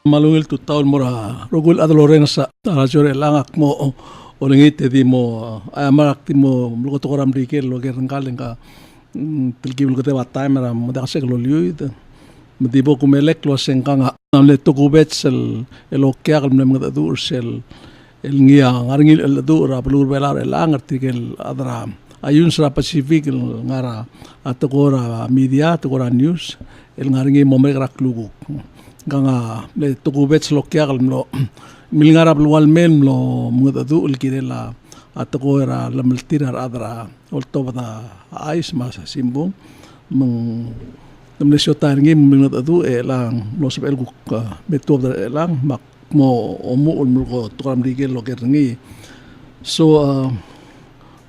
Malungil tu taon mura rugul adoloreng sa tarajore langak mo olengit di mo amarak ti mo lugoto koram dikel lo gerangkaleng ka tilki lugote watay mara mo dakasek lo liuid madibo kumelek lo sengkanga namle tukubet sel elokya kalmle mga dur sel el ngia ngaringil el dur apulur belar elangar tikel adra ayun sa Pacific ngara atokora media atokora news el ngaringi momegrak luguk ganga le tukubet slokya kalmlo milngarap luwal men lo mga adu ulkirela atokora lameltira adra olto bata ais mas simbong meng namnesyo taringi mga adu elang lo sebel guk beto elang mak mo omu ulmulko tukam digel lo kerngi. So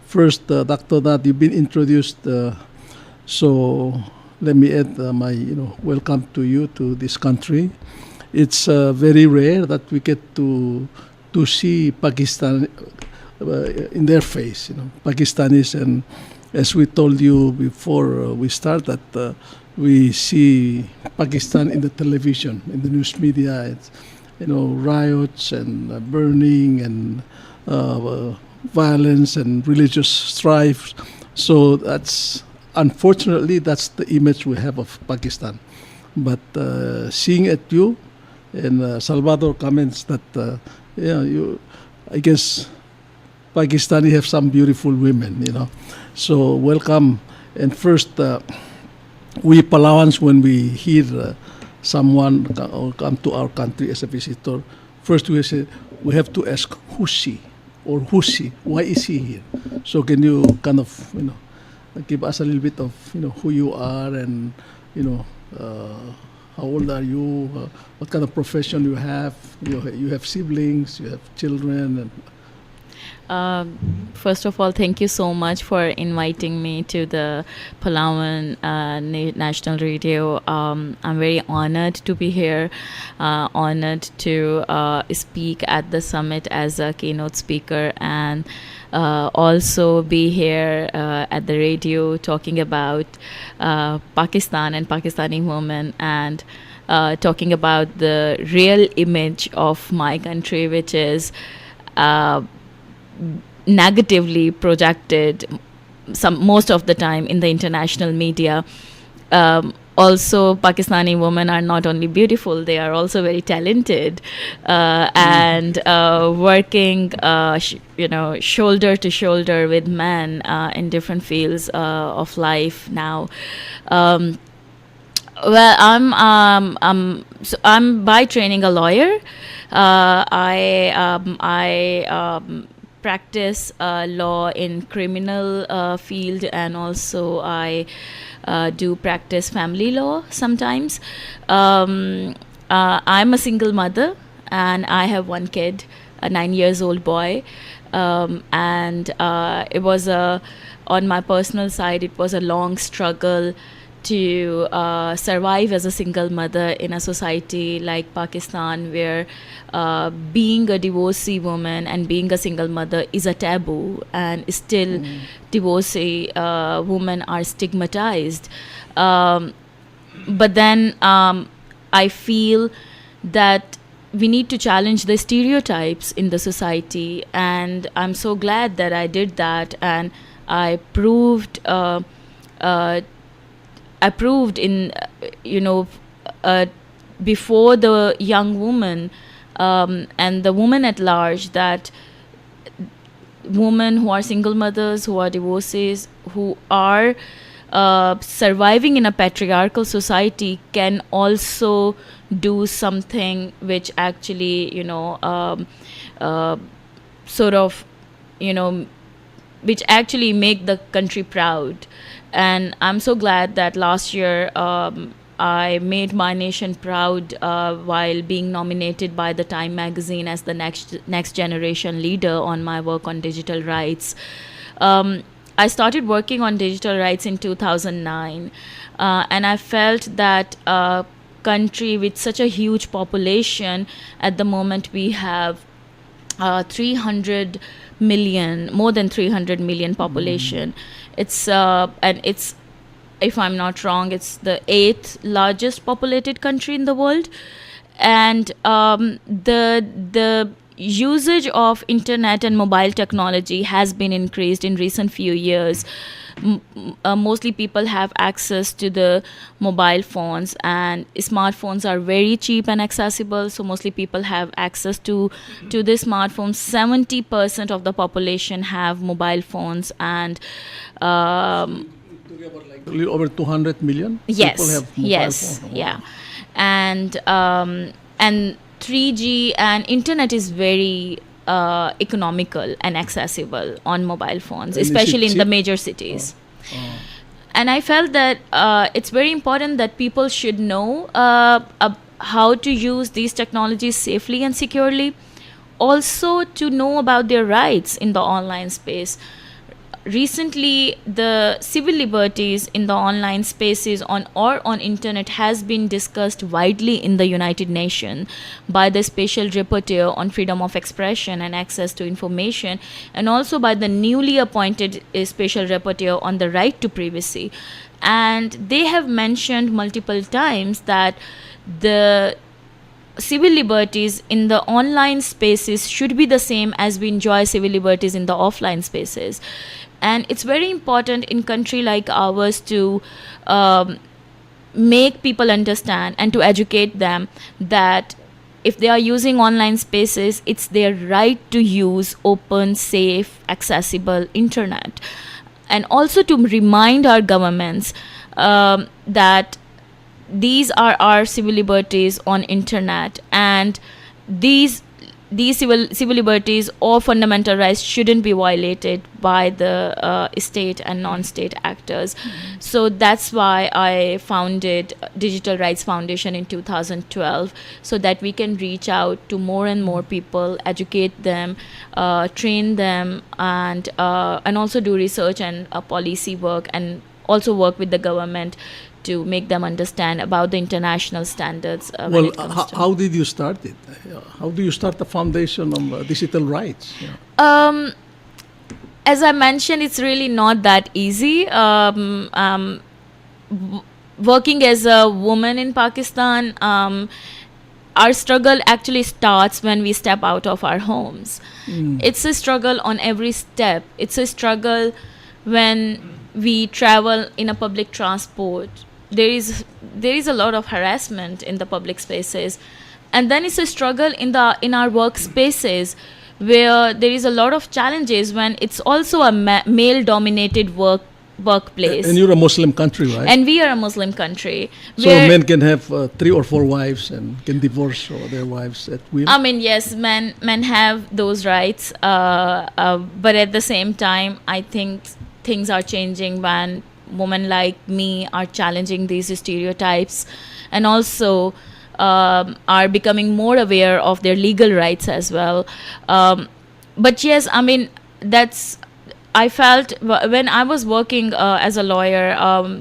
first Dr. Dad, you've been introduced, so let me add my welcome to you to this country. It's very rare that we get to see Pakistan in their face, Pakistanis, and as we told you before we start that we see Pakistan in the television, in the news media. It's riots and burning and violence and religious strife. So unfortunately that's the image we have of Pakistan. But seeing at you, and Salvador comments that I guess Pakistani have some beautiful women, So welcome. And first, we Palauans, when we hear someone come to our country as a visitor, first we say we have to ask who's she or who's he, why is he here? So can you kind of give us a little bit of who you are and how old are you, what kind of profession you have, you have siblings, you have children, and first of all, thank you so much for inviting me to the Palauan National Radio. I'm very honored to be here, honored to speak at the summit as a keynote speaker, and also be here at the radio talking about Pakistan and Pakistani women, and talking about the real image of my country, which is negatively projected most of the time in the international media. Also, Pakistani women are not only beautiful, they are also very talented and working shoulder to shoulder with men in different fields of life now. Well, I'm by training a lawyer. I practice law in criminal field, and also I do practice family law sometimes. I'm a single mother, and I have one kid, a 9-year-old boy, and it was on my personal side, it was a long struggle to survive as a single mother in a society like Pakistan, where being a divorcee woman and being a single mother is a taboo, and still divorcee women are stigmatized. But then I feel that we need to challenge the stereotypes in the society, and I'm so glad that I did that, and I proved in before the young woman and the woman at large, that women who are single mothers, who are divorcees, who are surviving in a patriarchal society can also do something which actually which actually make the country proud. And I'm so glad that last year I made my nation proud while being nominated by the Time magazine as the next generation leader on my work on digital rights. I started working on digital rights in 2009, and I felt that a country with such a huge population, at the moment we have 300 million, more than 300 million population. It's if I'm not wrong, it's the 8th largest populated country in the world. and the usage of internet and mobile technology has been increased in recent few years. Mostly people have access to the mobile phones, and smartphones are very cheap and accessible, so mostly people have access to the smartphones. 70% of the population have mobile phones, and over 200 million yes, people have mobile phones. Yeah, and 3G and internet is very economical and accessible on mobile phones, And especially in the cheap? major cities. And I felt that it's very important that people should know how to use these technologies safely and securely. Also, to know about their rights in the online space. Recently, the civil liberties in the online spaces on internet has been discussed widely in the United Nations by the Special Rapporteur on freedom of expression and access to information, and also by the newly appointed Special Rapporteur on the right to privacy. And they have mentioned multiple times that the civil liberties in the online spaces should be the same as we enjoy civil liberties in the offline spaces. And it's very important in country like ours to make people understand and to educate them that if they are using online spaces, it's their right to use open, safe, accessible internet. And also to remind our governments that these are our civil liberties on internet, and these civil liberties or fundamental rights shouldn't be violated by the state and non-state actors. So that's why I founded Digital Rights Foundation in 2012, so that we can reach out to more and more people, educate them, train them, and also do research and policy work, and also work with the government to make them understand about the international standards. Well, how did you start it? How do you start the foundation of digital rights? Yeah. As I mentioned, it's really not that easy. Working as a woman in Pakistan, our struggle actually starts when we step out of our homes. It's a struggle on every step. It's a struggle when we travel in a public transport. There is a lot of harassment in the public spaces, and then it's a struggle in our workspaces, where there is a lot of challenges when it's also a male-dominated workplace. And you're a Muslim country, right? And we are a Muslim country. So men can have 3 or 4 wives and can divorce their wives at will? I mean, yes, men have those rights, but at the same time, I think things are changing when women like me are challenging these stereotypes, and also are becoming more aware of their legal rights as well. But yes, I mean, I felt when I was working as a lawyer,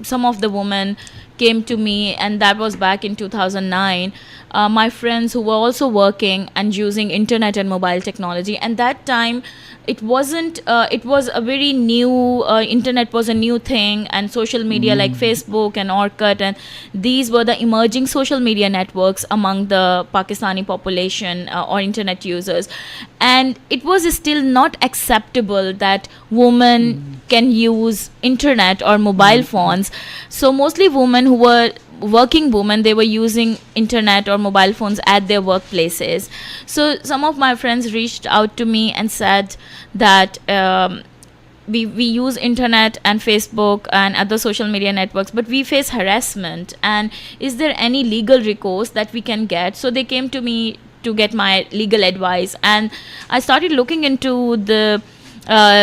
some of the women came to me, and that was back in 2009. My friends who were also working and using internet and mobile technology, and that time it wasn't it was a very new internet was a new thing, and social media like Facebook and Orkut, and these were the emerging social media networks among the Pakistani population or internet users. And it was still not acceptable that women can use internet or mobile phones. So mostly women who were working women, they were using internet or mobile phones at their workplaces. So some of my friends reached out to me and said that we use internet and Facebook and other social media networks, but we face harassment, and is there any legal recourse that we can get? So they came to me to get my legal advice, and I started looking into the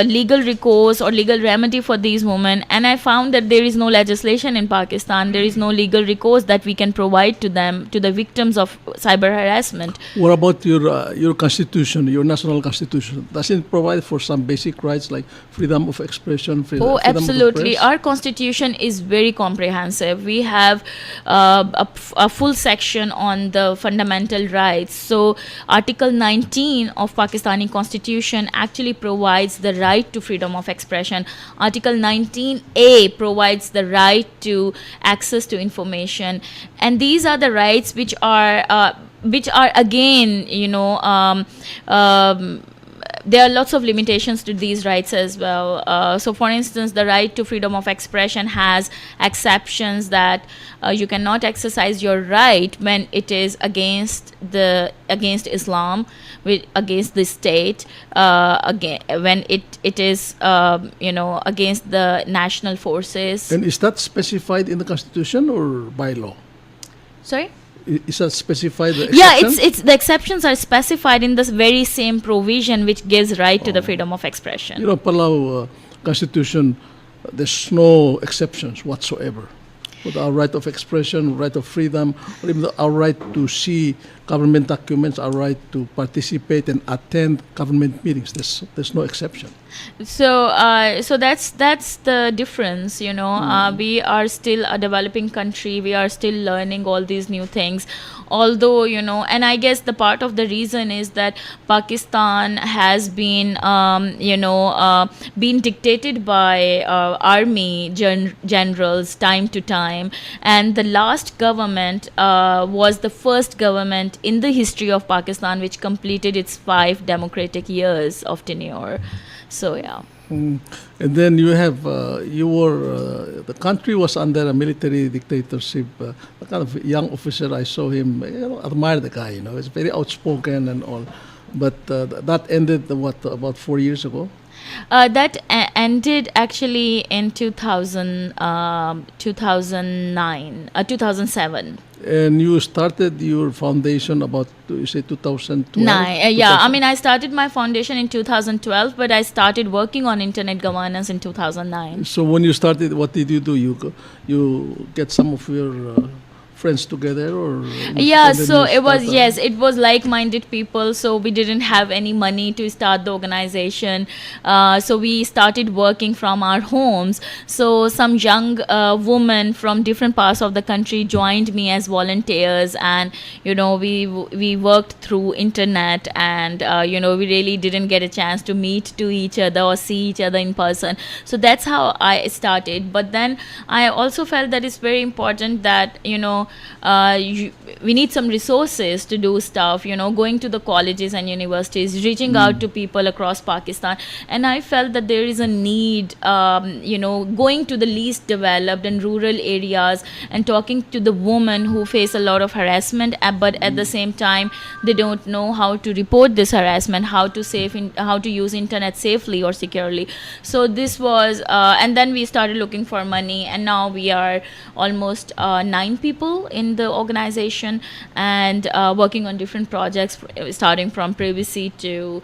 legal recourse or legal remedy for these women, and I found that there is no legislation in Pakistan. There is no legal recourse that we can provide to them, to the victims of cyber harassment. What about your constitution, your national constitution? Does it provide for some basic rights like freedom of expression, freedom absolutely. of the press? Our constitution is very comprehensive. We have a full section on the fundamental rights. So Article 19 of Pakistani constitution actually provides the right to freedom of expression. Article 19A provides the right to access to information, and these are the rights which are which are again, there are lots of limitations to these rights as well. So for instance, the right to freedom of expression has exceptions that you cannot exercise your right when it is against Islam, against the state, when it is against the national forces. And is that specified in the Constitution or by law? Sorry? Is that specified? The yeah, it's the exceptions are specified in this very same provision which gives right to the freedom of expression. Palau Constitution, there's no exceptions whatsoever. With our right of expression, right of freedom, or even our right to see government documents, our right to participate and attend government meetings. There's no exception. So that's the difference. We are still a developing country. We are still learning all these new things. Although, and I guess the part of the reason is that Pakistan has been, been dictated by army generals time to time. And the last government was the first government in the history of Pakistan which completed its 5 democratic years of tenure. So, yeah. And then you have, the country was under a military dictatorship. A kind of young officer, I saw him, admire the guy, he's very outspoken and all. But that ended, about 4 years ago? That ended actually in 2007. And you started your foundation about, you say 2012? I started my foundation in 2012, but I started working on internet governance in 2009. So when you started, what did you do? You get some of your friends together, or it was like-minded people. So we didn't have any money to start the organization, so we started working from our homes. So some young women from different parts of the country joined me as volunteers, and we worked through internet, and we really didn't get a chance to meet to each other or see each other in person. So that's how I started. But then I also felt that it's very important that we need some resources to do stuff, going to the colleges and universities, reaching out to people across Pakistan. And I felt that there is a need, going to the least developed and rural areas and talking to the women who face a lot of harassment, but at the same time, they don't know how to report this harassment, how to use internet safely or securely. So this was, and then we started looking for money, and now we are almost 9 people in the organization, and working on different projects, starting from privacy to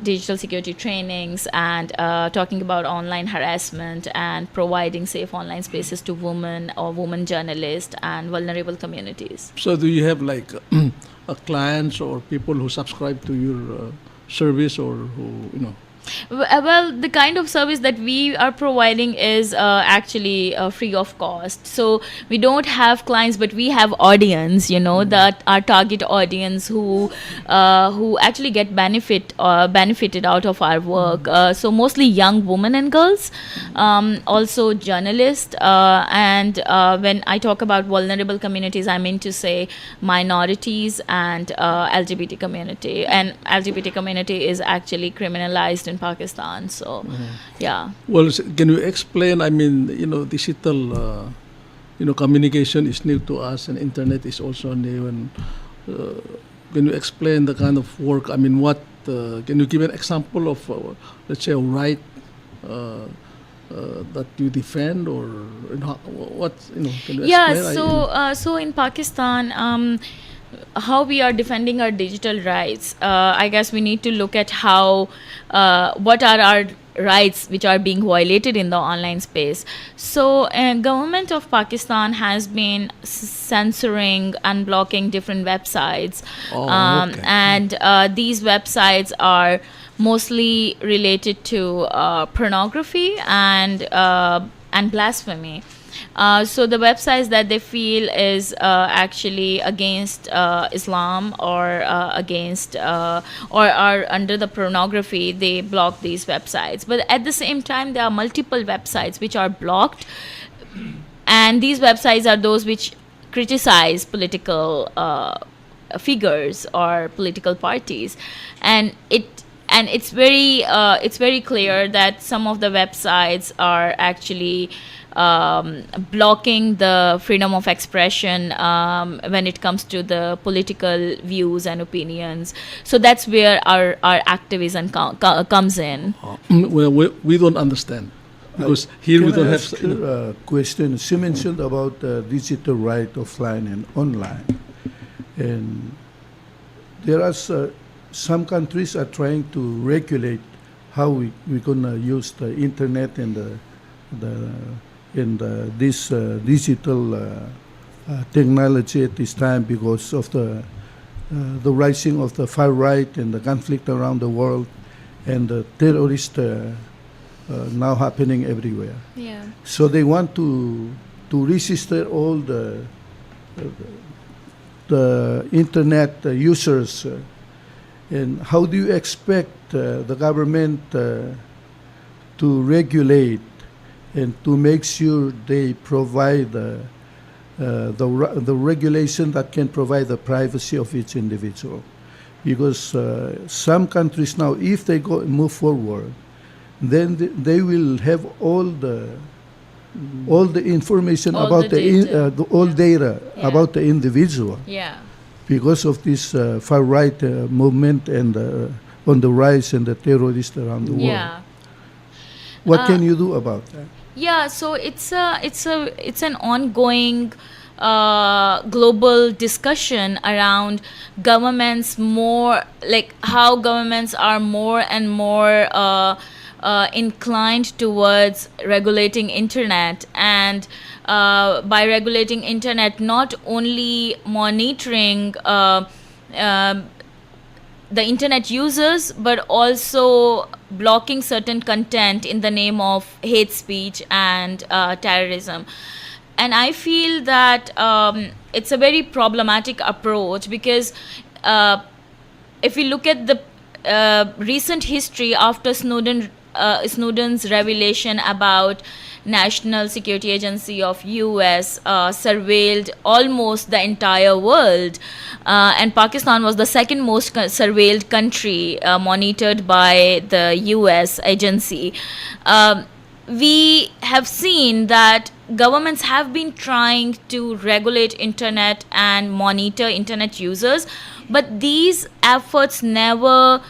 digital security trainings, and talking about online harassment and providing safe online spaces to women or women journalists and vulnerable communities. So do you have clients or people who subscribe to your service, or who, Well, the kind of service that we are providing is actually free of cost. So we don't have clients, but we have audience, that our target audience who actually get benefited out of our work. So mostly young women and girls, also journalists, and when I talk about vulnerable communities, I mean to say minorities and LGBT community. And LGBT community is actually criminalized in Pakistan. So, yeah. Well, can you explain? Digital, communication is new to us, and internet is also new. And can you explain the kind of work? What? Can you give an example of, let's say, a right that you defend, or what? Can you explain? So in Pakistan, how we are defending our digital rights, I guess we need to look at what are our rights which are being violated in the online space. So government of Pakistan has been censoring and blocking different websites, and these websites are mostly related to pornography and blasphemy. So the websites that they feel is actually against Islam, or against or are under the pornography, they block these websites. But at the same time, there are multiple websites which are blocked, and these websites are those which criticize political figures or political parties, and it's very clear that some of the websites are actually blocking the freedom of expression when it comes to the political views and opinions. So that's where our activism comes in. Well, we don't understand. Because here we don't have... a question. She mentioned about digital right offline and online. And there are some countries are trying to regulate how we're going to use the internet and this digital technology at this time because of the rising of the far right and the conflict around the world and the terrorist now happening everywhere. Yeah. So they want to register all the internet users. And how do you expect the government to regulate and to make sure they provide the regulation that can provide the privacy of each individual? Because some countries now, if they move forward, then they will have all the information about data about the individual. Yeah. Because of this far right movement and on the rise and the terrorists around the world. Yeah. What can you do about that? Yeah. So it's an ongoing global discussion around governments, more like how governments are more and more inclined towards regulating internet, and by regulating internet, not only monitoring the internet users, but also blocking certain content in the name of hate speech and terrorism. And I feel that it's a very problematic approach because if we look at the recent history after Snowden's revelation about National Security Agency of US surveilled almost the entire world, and Pakistan was the second most surveilled country monitored by the US agency. We have seen that governments have been trying to regulate internet and monitor internet users, but these efforts never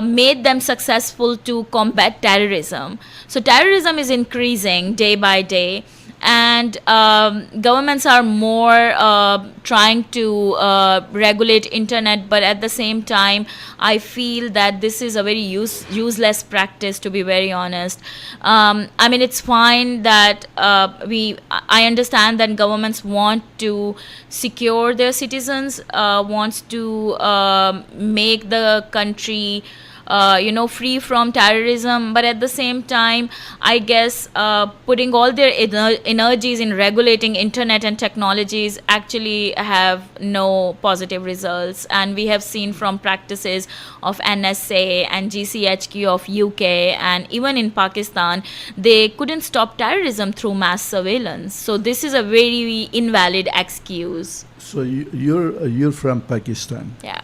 made them successful to combat terrorism. So terrorism is increasing day by day, and governments are more trying to regulate internet, but at the same time I feel that this is a very useless practice, to be very honest. I mean, it's fine that I understand that governments want to secure their citizens, wants to make the country free from terrorism, but at the same time, I guess putting all their energies in regulating internet and technologies actually have no positive results. And we have seen from practices of NSA and GCHQ of UK and even in Pakistan, they couldn't stop terrorism through mass surveillance. So this is a very invalid excuse. So you're from Pakistan. Yeah.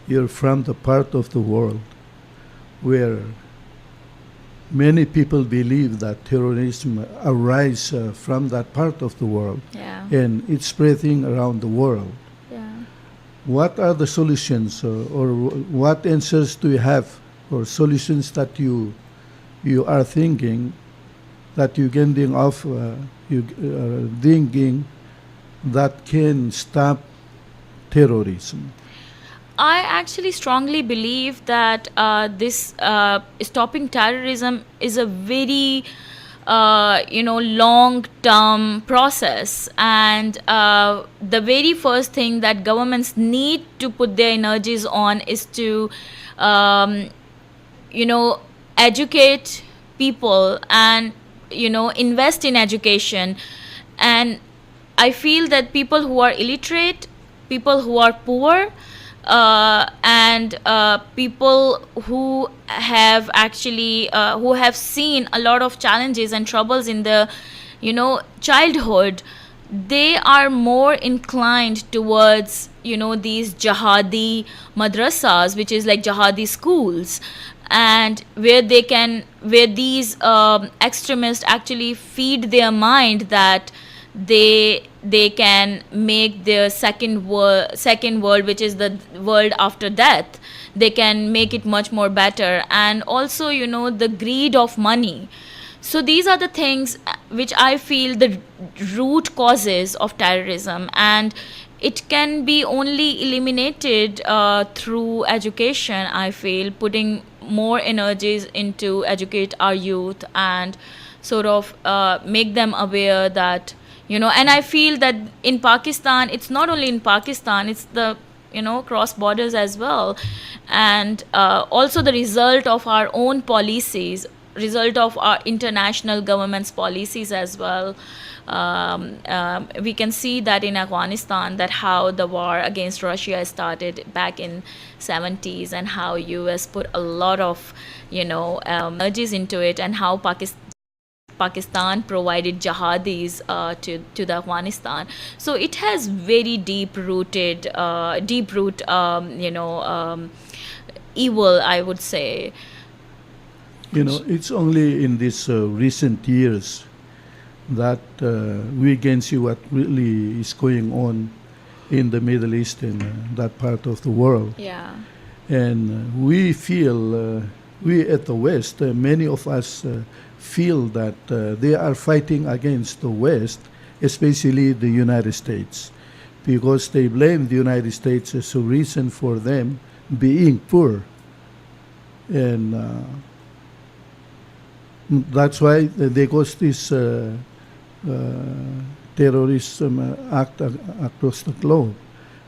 You're from the part of the world where many people believe that terrorism arises from that part of the world, and it's spreading around the world. Yeah. What are the solutions, or what answers do you have, or solutions that you are thinking that you can think of, thinking that can stop terrorism? I actually strongly believe that this stopping terrorism is a very long-term process, and the very first thing that governments need to put their energies on is to educate people and invest in education. And I feel that people who are illiterate, people who are poor, and people who have actually who have seen a lot of challenges and troubles in the childhood, they are more inclined towards, these jihadi madrasas, which is like jihadi schools, and where these extremists actually feed their mind that they can make their second world, which is the world after death, they can make it much more better. And also, the greed of money. So these are the things which I feel the root causes of terrorism, and it can be only eliminated through education. I feel putting more energies into educate our youth and sort of make them aware that, and I feel that in Pakistan, it's not only in Pakistan, it's the cross borders as well, and also the result of our own policies, result of our international government's policies as well. We can see that in Afghanistan, that how the war against Russia started back in 70s, and how US put a lot of energies into it, and how Pakistan provided jihadis to the Afghanistan. So it has very deep root evil, I would say. It's only in these recent years that we can see what really is going on in the Middle East and that part of the world. Yeah. And we feel, we at the West, many of us feel that they are fighting against the West, especially the United States, because they blame the United States as a reason for them being poor. And that's why they cause this terrorism act across the globe.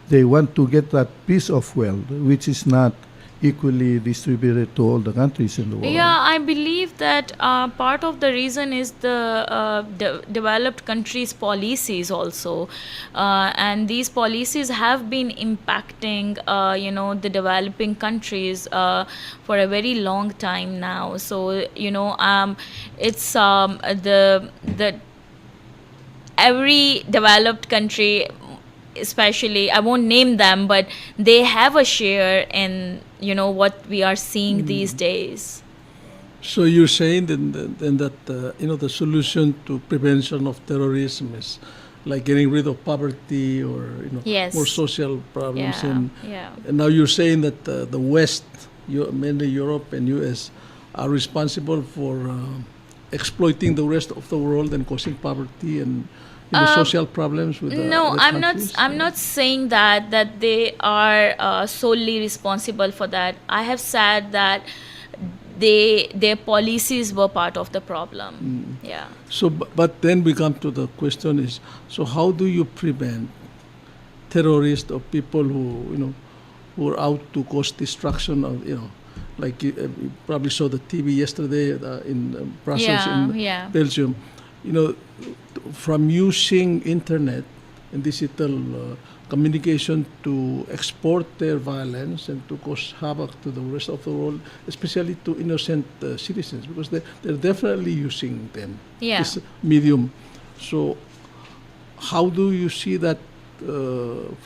They want to get that piece of wealth, which is not equally distributed to all the countries in the world. Yeah, I believe that part of the reason is the developed countries' policies also, and these policies have been impacting, the developing countries for a very long time now. So it's the every developed country, especially, I won't name them, but they have a share in what we are seeing these days. So you're saying then that the solution to prevention of terrorism is like getting rid of poverty or Yes. more social problems, Yeah. and now you're saying that the West, mainly Europe and US, are responsible for exploiting the rest of the world and causing poverty and social problems with No, other I'm countries? not saying that they are solely responsible for that. I have said that their policies were part of the problem. Yeah. So, but then we come to the question is, so how do you prevent terrorists or people who who are out to cause destruction of like you probably saw the TV yesterday in Brussels, in Belgium, from using internet and digital communication to export their violence and to cause havoc to the rest of the world, especially to innocent citizens, because they're definitely using them, this medium. So how do you see that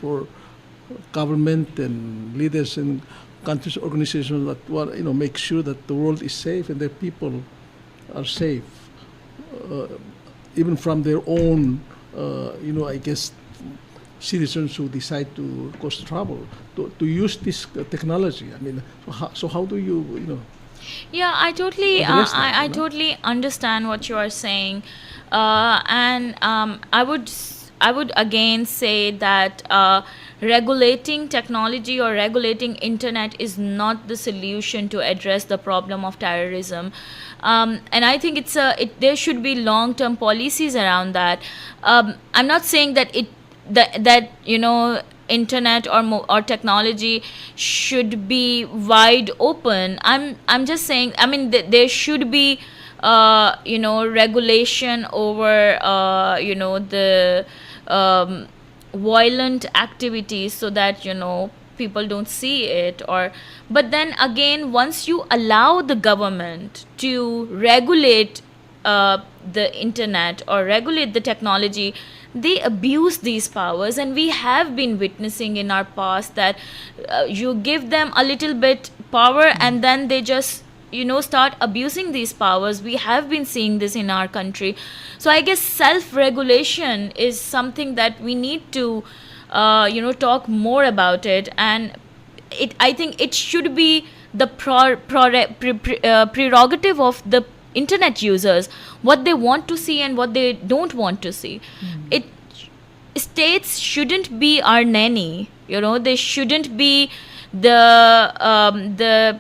for government and leaders and countries, organizations that want make sure that the world is safe and their people are safe, even from their own, I guess, citizens who decide to cause trouble, to use this technology? I mean, so how do you, Yeah, I totally, I totally understand what you are saying, and I would again say that regulating technology or regulating internet is not the solution to address the problem of terrorism. And I think there should be long-term policies around that. I'm not saying that internet or technology should be wide open. I'm just saying, I mean, there should be regulation over the violent activities, so that people don't see it. But then again, once you allow the government to regulate the internet or regulate the technology, they abuse these powers. And we have been witnessing in our past that you give them a little bit power and then they just start abusing these powers. We have been seeing this in our country. So I guess self-regulation is something that we need to talk more about it. And I think it should be the prerogative of the internet users, what they want to see and what they don't want to see. States shouldn't be our nanny. They shouldn't be they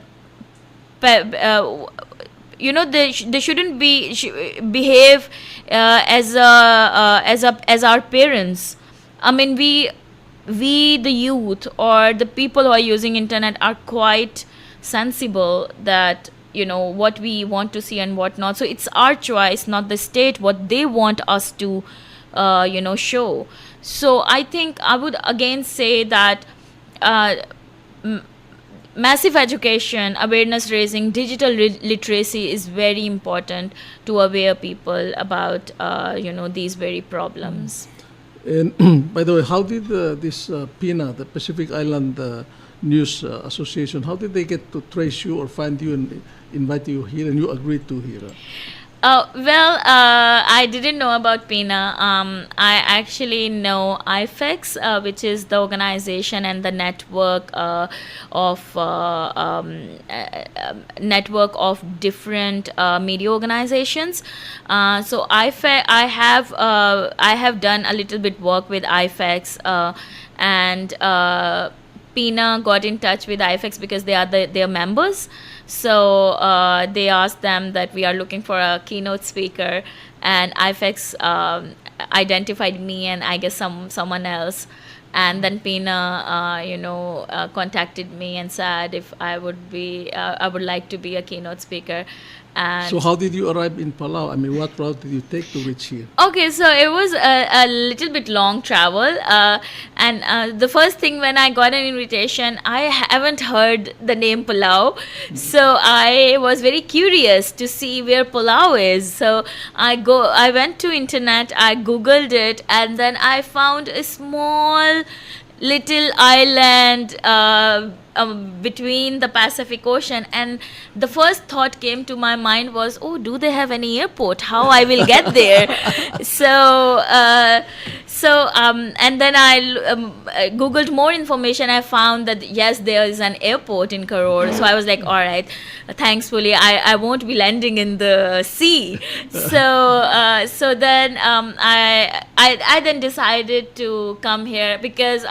shouldn't behave as our parents. I mean, we the youth or the people who are using internet are quite sensible that what we want to see and what not. So it's our choice, not the state, what they want us to show. So I think I would again say that massive education, awareness raising, digital literacy is very important to aware people about these very problems. And by the way, how did this PINA, the Pacific Island News Association, how did they get to trace you or find you and invite you here and you agreed to here? I didn't know about PINA. I actually know IFEX, which is the organization and the network of different media organizations. So IFEX, I have done a little bit work with IFEX, and PINA got in touch with IFEX because they are their members. So they asked them that we are looking for a keynote speaker, and IFEX identified me and I guess someone else. And then PINA, contacted me and said if I would like to be a keynote speaker. And so how did you arrive in Palau? I mean, what route did you take to reach here? Okay, so it was a little bit long travel. And the first thing when I got an invitation, I haven't heard the name Palau. So I was very curious to see where Palau is. So I went to internet, I Googled it, and then I found a small little island between the Pacific Ocean, and the first thought came to my mind was, oh, do they have any airport? How I will get there? And then I Googled more information. I found that yes, there is an airport in Karor. So I was like, all right, thankfully I won't be landing in the sea. So then I then decided to come here because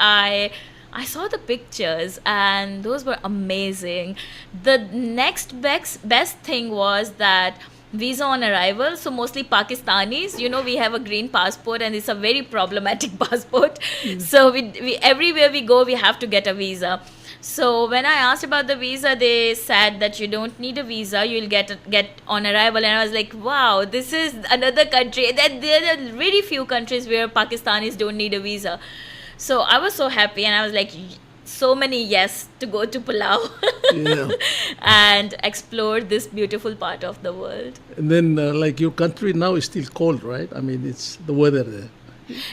I saw the pictures and those were amazing. The next best thing was that visa on arrival. So mostly Pakistanis, we have a green passport and it's a very problematic passport. So we everywhere we go, we have to get a visa. So when I asked about the visa, they said that you don't need a visa, you'll get on arrival. And I was like, wow, this is another country. There are very few countries where Pakistanis don't need a visa. So I was so happy and I was like, so many yes to go to Palau and explore this beautiful part of the world. And then your country now is still cold, right? I mean, it's the weather there.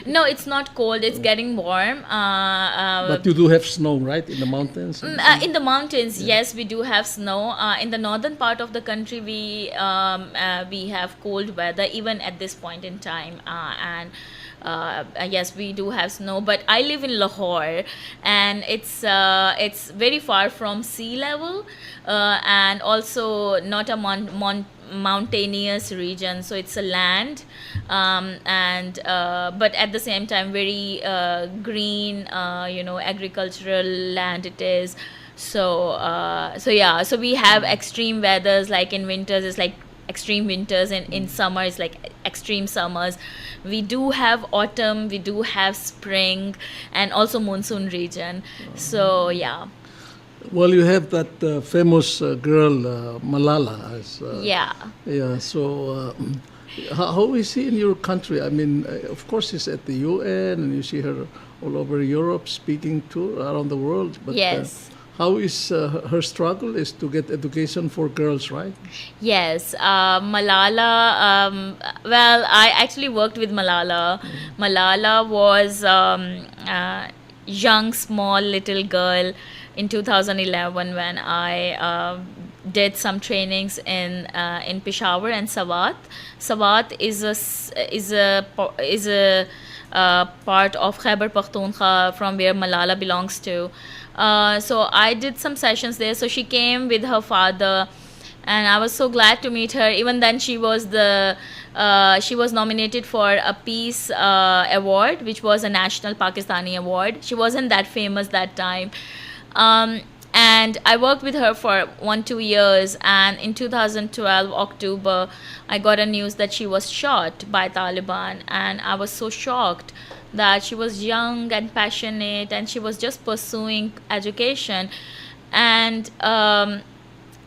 No, it's not cold. It's getting warm. But you do have snow, right, in the mountains? In the mountains, yes, we do have snow. In the northern part of the country, we have cold weather even at this point in time. Yes, we do have snow, but I live in Lahore, and it's very far from sea level, and also not a mountainous region, so it's a land, but at the same time very green, agricultural land it is. So we have extreme weathers, like in winters it's like extreme winters, and in summer it's like extreme summers. We do have autumn, we do have spring, and also monsoon region. So yeah. Well, you have that famous girl Malala. Yeah. So how is she in your country? I mean, of course she's at the UN, and you see her all over Europe speaking to around the world. But yes. how is her struggle is to get education for girls, right? Yes, Malala. Well, I actually worked with Malala. Malala was young, small little girl in 2011 when I did some trainings in Peshawar and Swat. Swat is a part of Khyber Pakhtunkhwa from where Malala belongs to. So I did some sessions there. So she came with her father, and I was so glad to meet her. Even then, she was nominated for a peace award, which was a national Pakistani award. She wasn't that famous that time. And I worked with her for 1-2 years, and in 2012 October I got a news that she was shot by Taliban, and I was so shocked that she was young and passionate and she was just pursuing education, and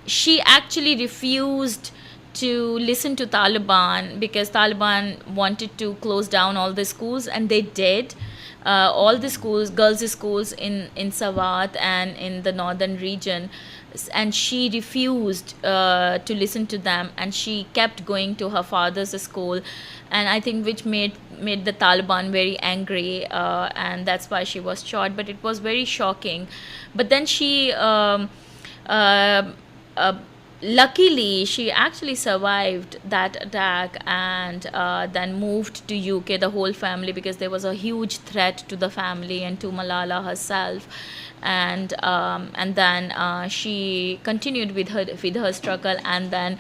she actually refused to listen to Taliban because Taliban wanted to close down all the schools, and they did. All the schools, girls' schools in Swat and in the northern region, and she refused to listen to them, and she kept going to her father's school, and I think which made the Taliban very angry, and that's why she was shot. But it was very shocking. But then she luckily she actually survived that attack, and then moved to UK, the whole family, because there was a huge threat to the family and to Malala herself. And then she continued with her struggle, and then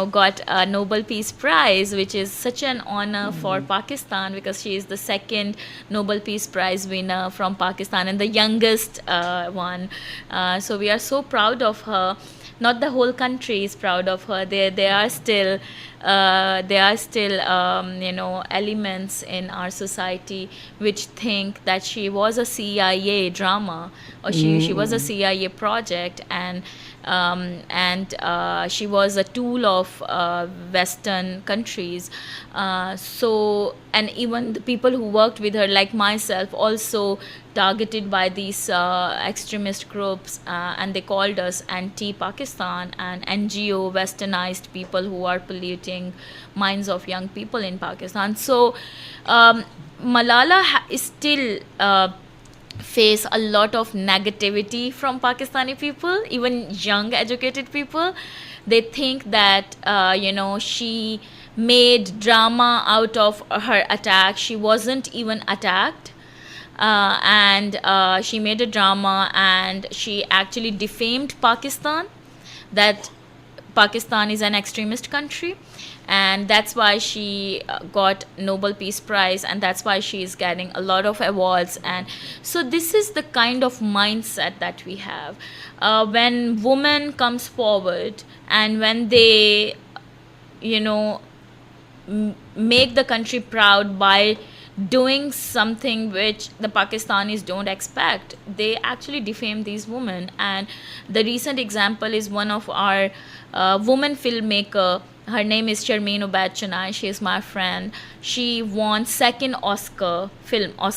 got a Nobel Peace Prize, which is such an honor for Pakistan, because she is the second Nobel Peace Prize winner from Pakistan and the youngest one. So we are so proud of her. Not the whole country is proud of her. There are still elements in our society which think that she was a CIA drama, or she was a CIA project, and she was a tool of Western countries. So, and even the people who worked with her, like myself, also targeted by these extremist groups, and they called us anti-Pakistan and NGO, westernized people who are polluting minds of young people in Pakistan. So Malala is still face a lot of negativity from Pakistani people, even young educated people. They think that she made drama out of her attack. She wasn't even attacked. And she made a drama, and she actually defamed Pakistan, that Pakistan is an extremist country, and that's why she got Nobel Peace Prize, and that's why she is getting a lot of awards. And so this is the kind of mindset that we have. When women comes forward, and when they make the country proud by doing something which the Pakistanis don't expect, they actually defame these women. And the recent example is one of our woman filmmaker. Her name is Sharmeen Ubaid Chennai. She is my friend. She won second Oscar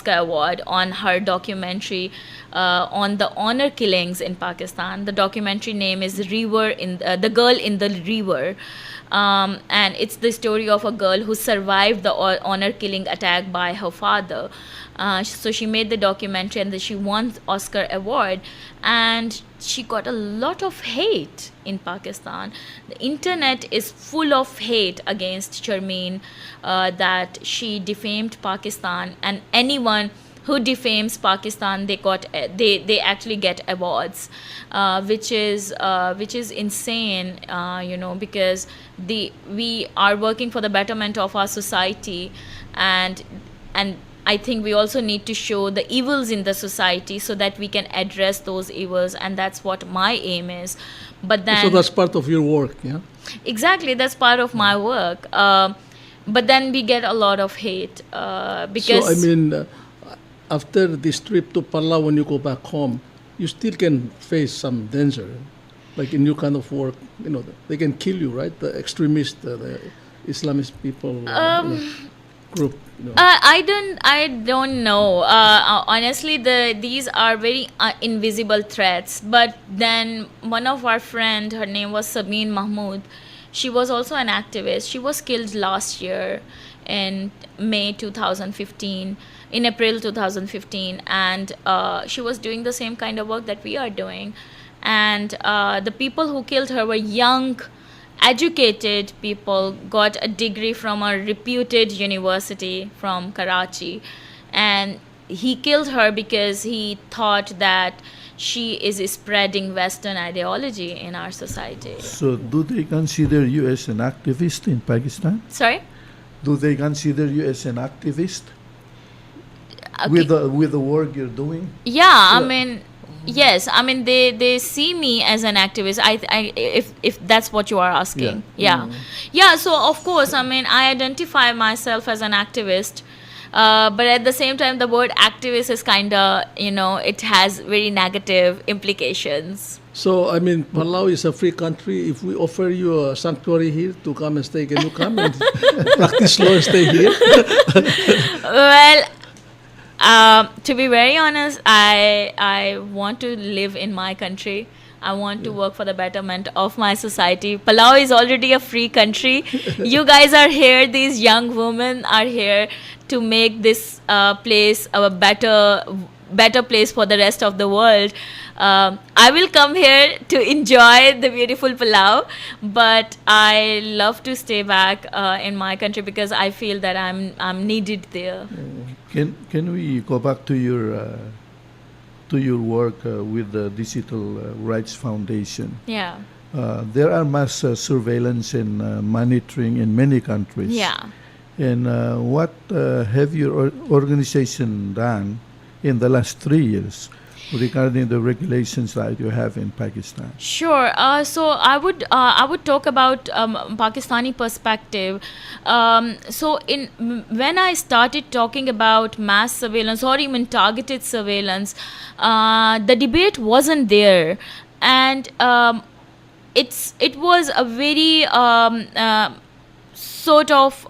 award on her documentary on the honor killings in Pakistan. The documentary name is The Girl in the River. And it's the story of a girl who survived the honor killing attack by her father. So she made the documentary, and she won Oscar award, and she got a lot of hate in Pakistan. The internet is full of hate against Sharmeen, that she defamed Pakistan, and anyone who defames Pakistan, they actually get awards, which is insane, because we are working for the betterment of our society, and I think we also need to show the evils in the society so that we can address those evils, and that's what my aim is. But then, so that's part of your work, yeah? Exactly, that's part of my work. But then we get a lot of hate because. So I mean, after this trip to Palau, when you go back home, you still can face some danger, like in your kind of work. They can kill you, right? The extremists, the Islamist people. group? I don't know. Honestly, these are very invisible threats. But then one of our friend, her name was Sabeen Mahmood. She was also an activist. She was killed last year in May 2015, in April 2015, and she was doing the same kind of work that we are doing. And the people who killed her were young, educated people, got a degree from a reputed university from Karachi, and he killed her because he thought that she is spreading Western ideology in our society. So, do they consider you as an activist in Pakistan? Sorry? Do they consider you as an activist Okay. with the work you're doing? Yeah, So- I mean, yes, I mean they see me as an activist. If that's what you are asking, yeah. So of course, I mean, I identify myself as an activist, but at the same time, the word activist is kinda, it has very negative implications. So, I mean, Palau is a free country. If we offer you a sanctuary here to come and stay, can you come and practice law and stay here? Well, to be very honest, I want to live in my country. I want to work for the betterment of my society. Palau is already a free country. You guys are here. These young women are here to make this place a better place for the rest of the world. I will come here to enjoy the beautiful Palau, but I love to stay back in my country because I feel that I'm needed there. Can we go back to your work with the Digital Rights Foundation? Yeah. There are mass surveillance and monitoring in many countries. Yeah. And what have your organization done in the last 3 years regarding the regulations that you have in Pakistan? Sure. So I would talk about Pakistani perspective. So when I started talking about mass surveillance or even targeted surveillance, the debate wasn't there, and it was a very sort of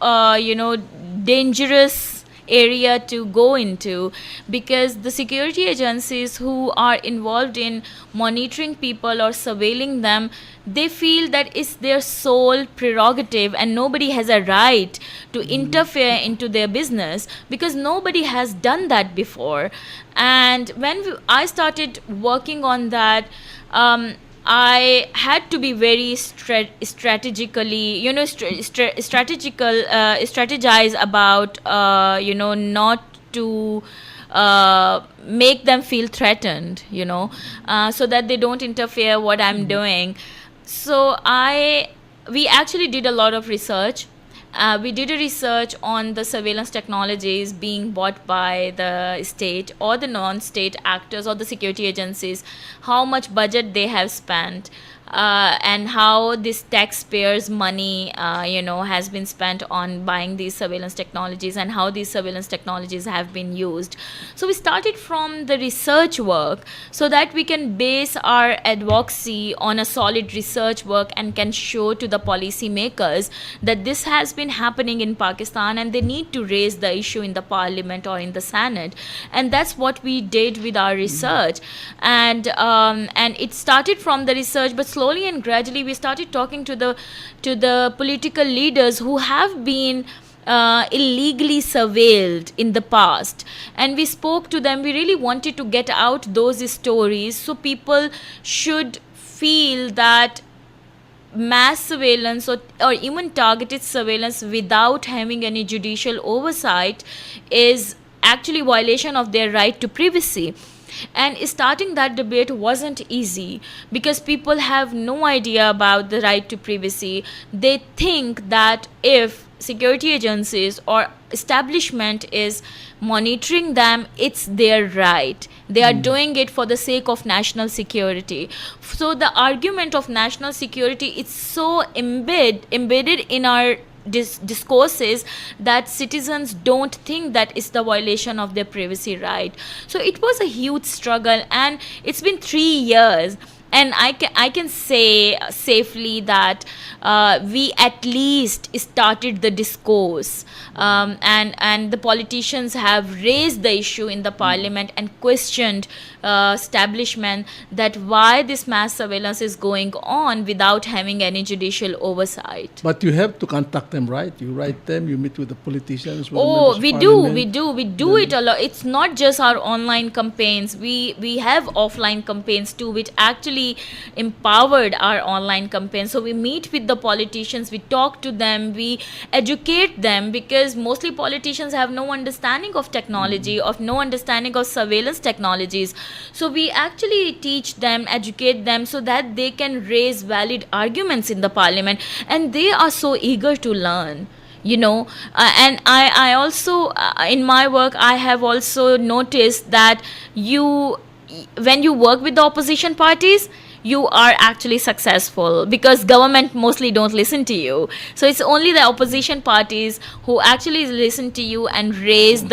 dangerous area to go into, because the security agencies who are involved in monitoring people or surveilling them, they feel that it's their sole prerogative and nobody has a right to interfere into their business because nobody has done that before. And when I started working on that, I had to be very strategically, strategize about, not to make them feel threatened, so that they don't interfere what I'm doing. So we actually did a lot of research. We did a research on the surveillance technologies being bought by the state or the non-state actors or the security agencies, how much budget they have spent, and how this taxpayers' money, has been spent on buying these surveillance technologies and how these surveillance technologies have been used. So we started from the research work so that we can base our advocacy on a solid research work and can show to the policy makers that this has been happening in Pakistan and they need to raise the issue in the parliament or in the Senate. And that's what we did with our research. And it started from the research, but slowly and gradually we started talking to the political leaders who have been illegally surveilled in the past, and we spoke to them. We really wanted to get out those stories so people should feel that mass surveillance or even targeted surveillance without having any judicial oversight is actually violation of their right to privacy. And starting that debate wasn't easy because people have no idea about the right to privacy. They think that if security agencies or establishment is monitoring them, it's their right. They are doing it for the sake of national security. So the argument of national security is so embedded in our discourses that citizens don't think that it's the violation of their privacy right. So it was a huge struggle, and it's been 3 years. And I can say safely that we at least started the discourse, and the politicians have raised the issue in the parliament and questioned establishment that why this mass surveillance is going on without having any judicial oversight. But you have to contact them, right? You write them, you meet with the politicians. With Oh, the we do it a lot. It's not just our online campaigns. We have offline campaigns too, which actually empowered our online campaigns. So we meet with the politicians, we talk to them, we educate them, because mostly politicians have no understanding of technology, of no understanding of surveillance technologies. So we actually teach them, educate them, so that they can raise valid arguments in the parliament, and they are so eager to learn. And I also in my work I have also noticed that when you work with the opposition parties, you are actually successful, because government mostly don't listen to you. So it's only the opposition parties who actually listen to you and raise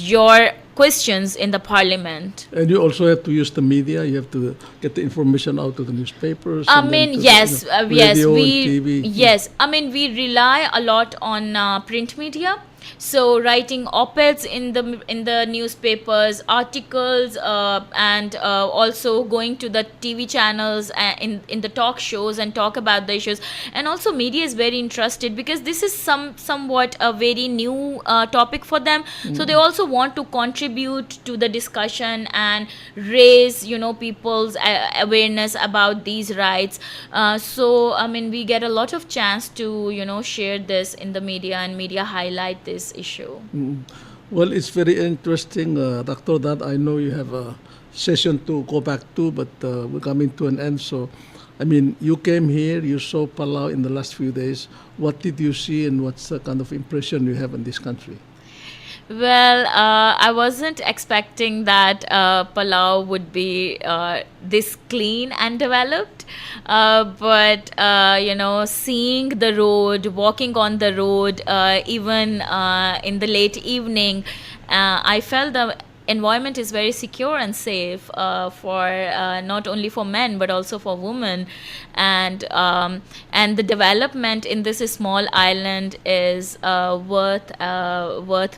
your questions in the parliament. And you also have to use the media. You have to get the information out to the newspapers. Yes, radio and TV. Yes. We rely a lot on print media. So writing op-eds in the newspapers, articles, and also going to the TV channels in the talk shows and talk about the issues. And also media is very interested, because this is somewhat a very new topic for them. So they also want to contribute to the discussion and raise people's awareness about these rights. So we get a lot of chance to share this in the media, and media highlight this issue. Well, it's very interesting, Dr. Dad. I know you have a session to go back to, but we're coming to an end. So, you came here, you saw Palau in the last few days. What did you see, and what's the kind of impression you have in this country? Well, I wasn't expecting that Palau would be this clean and developed. But seeing the road, walking on the road, even in the late evening, I felt the environment is very secure and safe for not only for men but also for women, and the development in this small island is worth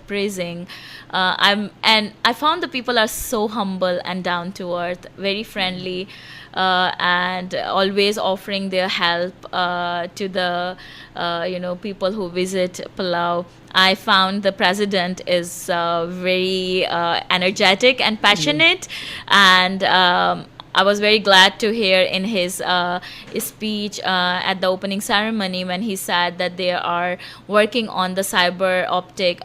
praising. I found the people are so humble and down to earth, very friendly, and always offering their help to the people who visit Palau. I found the president is very energetic and passionate, and I was very glad to hear in his speech at the opening ceremony when he said that they are working on the fiber optic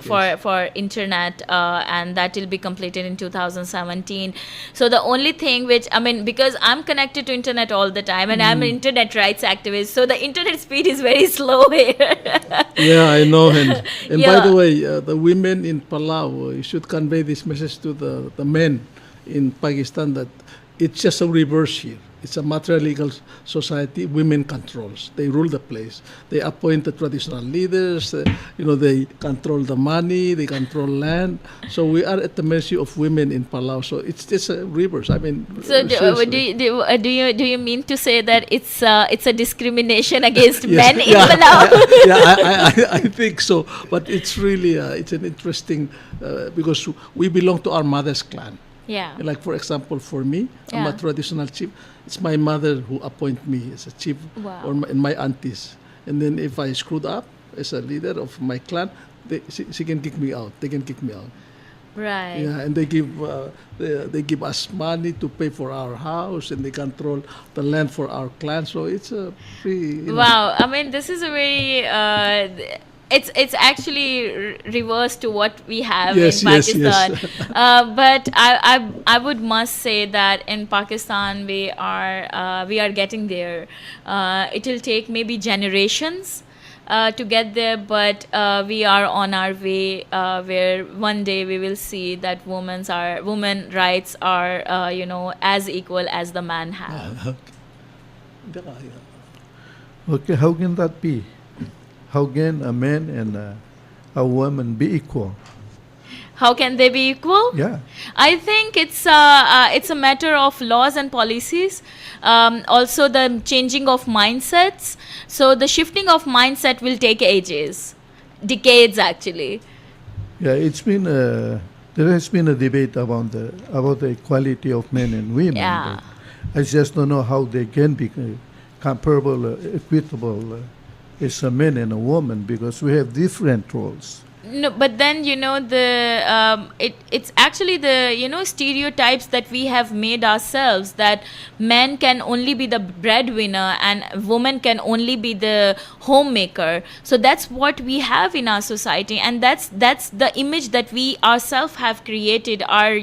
for internet, and that will be completed in 2017. So the only thing which, because I'm connected to internet all the time, and I'm an internet rights activist, so the internet speed is very slow here. Yeah, I know. And Yeah. by the way, the women in Palau, you should convey this message to the men in Pakistan that it's just a reverse here. It's a matriarchal society. Women controls. They rule the place. They appoint the traditional leaders. They control the money. They control land. So we are at the mercy of women in Palau. So it's just a reverse. So do you mean to say that it's a discrimination against men in Palau? I think so. But it's really it's an interesting because we belong to our mother's clan. Yeah. Like, for example, for me, I'm a Yeah. traditional chief. It's my mother who appoint me as a chief, Wow. and my aunties. And then if I screwed up as a leader of my clan, she can kick me out. They can kick me out. Right. Yeah, and they give us money to pay for our house, and they control the land for our clan. So it's a pretty. Wow. This is a very it's actually reverse to what we have in Pakistan. But I would must say that in Pakistan we are getting there. It will take maybe generations to get there, but we are on our way, where one day we will see that women rights are as equal as the man have. Okay, how can that be? How can a man and a woman be equal? How can they be equal? Yeah. I think it's a matter of laws and policies. Also, the changing of mindsets. So the shifting of mindset will take ages, decades actually. Yeah, it's been there has been a debate about the equality of men and women. Yeah. But I just don't know how they can be comparable, equitable as a man and a woman, because we have different roles. No, but then it's actually the stereotypes that we have made ourselves, that men can only be the breadwinner and women can only be the homemaker. So that's what we have in our society, and that's the image that we ourselves have created. Our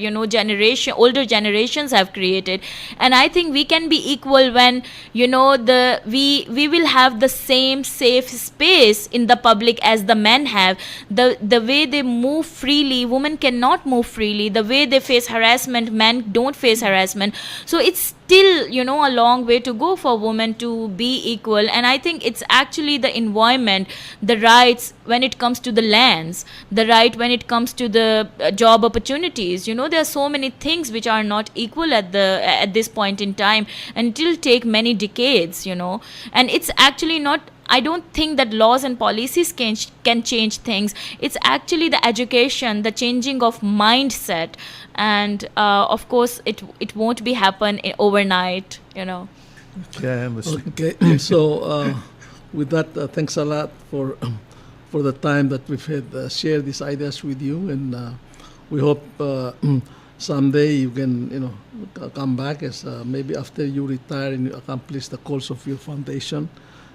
older generations have created, and I think we can be equal when we will have the same safe space in the public as the men have. The way they move freely, women cannot move freely. The way they face harassment, men don't face harassment. So it's still a long way to go for women to be equal. And I think it's actually the environment, the rights when it comes to the lands, the right when it comes to the job opportunities. There are so many things which are not equal at this point in time, and it will take many decades. And it's actually not, I don't think that laws and policies can change things. It's actually the education, the changing of mindset, and of course it won't be happen overnight. Yeah, I understand. Okay, so with that, thanks a lot for the time that we've had share these ideas with you, and we hope someday you can come back as maybe after you retire and you accomplish the goals of your foundation.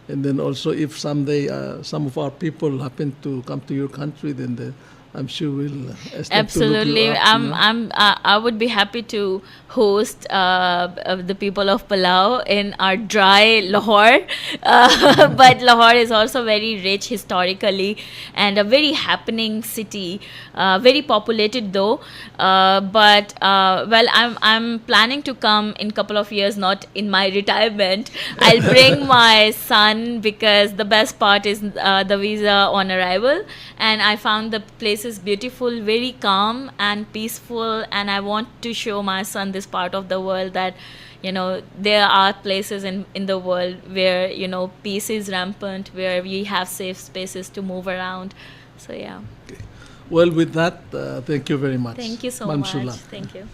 And then also, if someday some of our people happen to come to your country, then I'm sure we'll absolutely. To look you up, I would be happy to host the people of Palau in our dry Lahore, but Lahore is also very rich historically and a very happening city, very populated though. But I'm planning to come in a couple of years, not in my retirement. I'll bring my son, because the best part is the visa on arrival, and I found the place is beautiful, very calm and peaceful, and I want to show my son this part of the world, that there are places in the world where peace is rampant, where we have safe spaces to move around. So yeah. Okay. Well, with that, thank you very much. Thank you so Mansulah. much. Thank you.